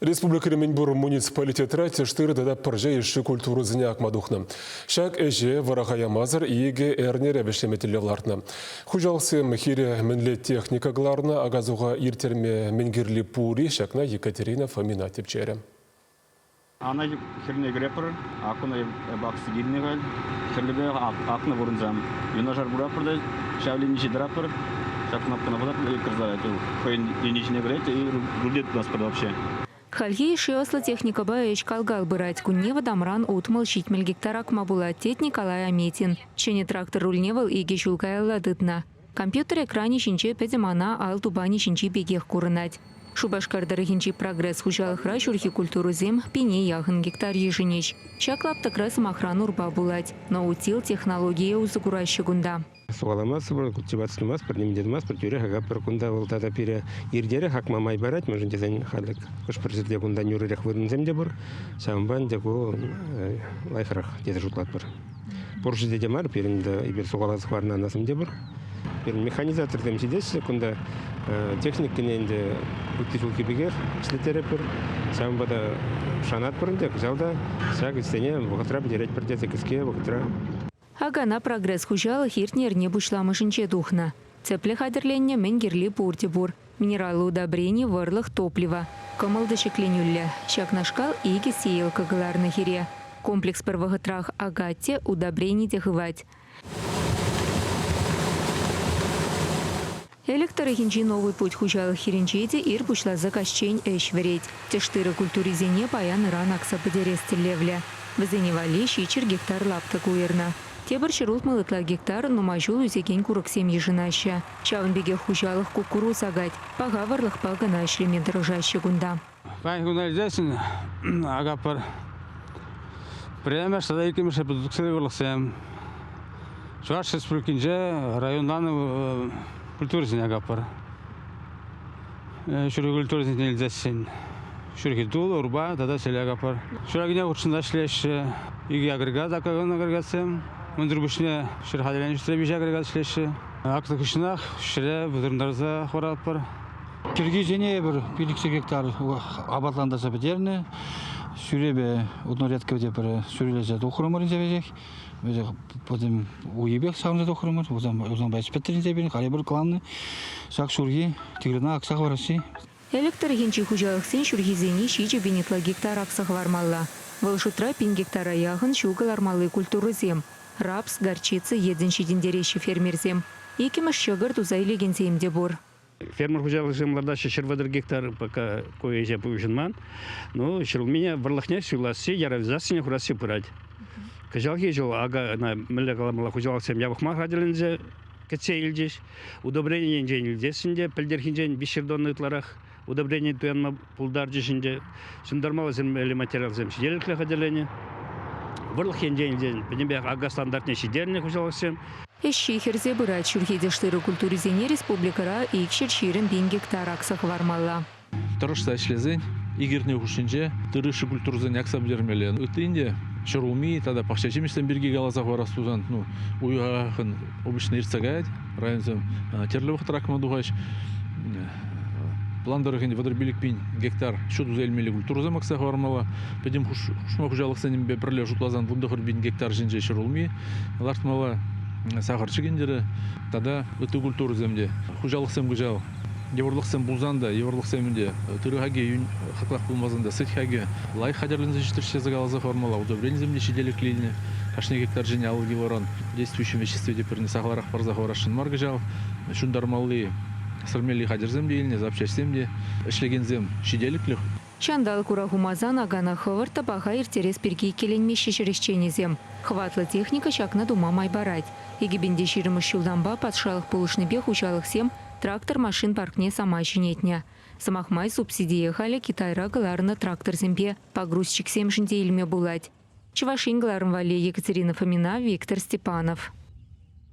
Республика Ременбур муниципалитет рати штыры да пыржа еші культуру зіне акмадухны. Шак әже варағая мазыр иеге әрнер әбішлеметілевларны. Хужалсы мхире мінлі техникагларны агазуға иртерме менгерлі пури шакна Екатерина Фомина тепчері. Ана херне греппер, акуна баксы гиднегал, херлебе акна бурунзам. Юнажар бурапырда, шавлиничи драппер, шакнапкана будат кырза, хоин деничне грет и рулет нас вообще. Хальги шиосла техника баэч калгал бырать куннева дамран утмал щитмель гектарак мабула тет Николай Аметин. Чене трактор рульневал и гещулкаялла дытна. Компьютер экране шинче педемана ал тубани шинчи бегех курынать. Шубашкардар хинчи прогресс хужалых рашурхи культуру зем пине яхын гектар еженеч. Шаклап такрасым охрану урба булать. Но утил технология узагураща гунда. Суаламас, культивациямас, продемидемас, протюреха гапер кунда волтата пире ирдере хакма май барать, можем дизайн хадак. Кош президент кунда нюрерах выдан земдебур, самбан деку лайфрах дезжутлат бар. Порше дедемар перенда ибер суалас хварна на самдебур. Перен механизатор дем сидес кунда техник кененде утишулки бигер слетерепер самбада шанат перенде залда саг стене вахтраб дерет пердете киске вахтра. Агана прогресс хужала хиртнер не бушла шинче духна. Цепле хадерленне менгерли пуртибур. Минералы удобрений варлых топлива. Комалдышекленюлля. Щакнашкал и кисеялка галарна хире. Комплекс первоготрах агатте удобрений техывать. Электоры хинчи новый путь хужала хиринчети ир пушла закащень эшвереть. Тештыры культуризене паян ран акса подересте левля. Вазеневали щичер гектар лапта куерна. Тебір шырулт малытла гектар, но мажул үзеген курок семьи жинаща. Чавын беге хужалых кукуру сагать. Пагаварлых пагана шлемен дрожаща гунда. Пагунализесін агапар. Прямо что икемеш продуктивных сем. Шварш республикинже райондан культуризен агапар. Шурги культуризен нельзясен. Шурги дул, урба, тада селе агапар. Шурагиня учында шлеш иги агрегат акаган агрегатсем. Мундрбушне шерхаделен штребиже агрегат шлеш. Акты кышнах шре будырндарза хорапар. Киргизине бір 1 гектар абатландаса бедерне. Сюребе одноредка где бір сюрелезе дохроморин зевезек. Потом уебек сауны дохромор, узам байспеттерин зебен, халебір кланны. Сак шурги, тигрина аксах вараси. Электор хинчи хужалых сен шургизени щичи бенетла гектар аксах вармалла. Волшутра 5 гектара яхын шугал армалы культуры зем. Рапс, горчица, едзенщидин дерещи фермерзем. Екимаш щагар тузайлеген земде бор. Фермер хужалых земларда шервадыр гектар пока кое-че повышенман. Но шерл меня варлахня сюласи, яравизасыне хураси пырать. Кажалки жол ага на меллекаламала хужалых зем явахма хаделензе кетсе илдеш. Удобрение инжен илдесінде, пельдерхинжен бишердонны ытларах. Удобрение туянма пулдар жишінде. Сундармалы земли материал зем шиделекле хаделене. Варлах инжен, пенембек ага стандартне шидерне хужалых зем. Эщи херзе бырать шурхиде штыры культуризене республикара и кшерчирен 5 гектар аксах вармалла. Тарышта шлезень, игерне хушинже, тырышы культурзен аксап жермелен. Үтінде шырулми, тада пахчачимештен бірге галазақ варастузан, уйғағын обычно ирцагает, районзем терлевых тракмадуғаш. Пландарыгын водорбилик пин гектар шуду зелмели культурзем аксах вармалла. Педем хушма хужалық сенем бепрле жутлазан бундахыр 5 гектар жинже шырулми. Лартмала сахарчы кендері, тада өті культуры земде. Хужалықсем күжал, еврлықсем бұлзанда, еврлықсемінде, түріғаге үйін қақлақ болмазында, сетхаге лай хадерлінзі жетірші загалазы формала, удобрен земде шеделік лейіне, кашне гектар жене алғы варан, действующим веществе деперіне сағаларақ барзақ орашын марғы жал, шундармалы сырмели хадер земде еліне, запчастемде, ішлеген зем шеделіклік. Чандал курахумазан агана хывырта баха иртерес перги келенмеші шерещенезем. Хватла техника шакна дума майбарать. Егибенде ширымыш шулданба патшалық пулышны бех учалық сем трактор машин паркне сама жинетня. Самахмай субсидия хали Китайра галарна трактор зембе погрузчик сем жинде илме булать. Чувашин галарн вале Екатерина Фомина, Виктор Степанов.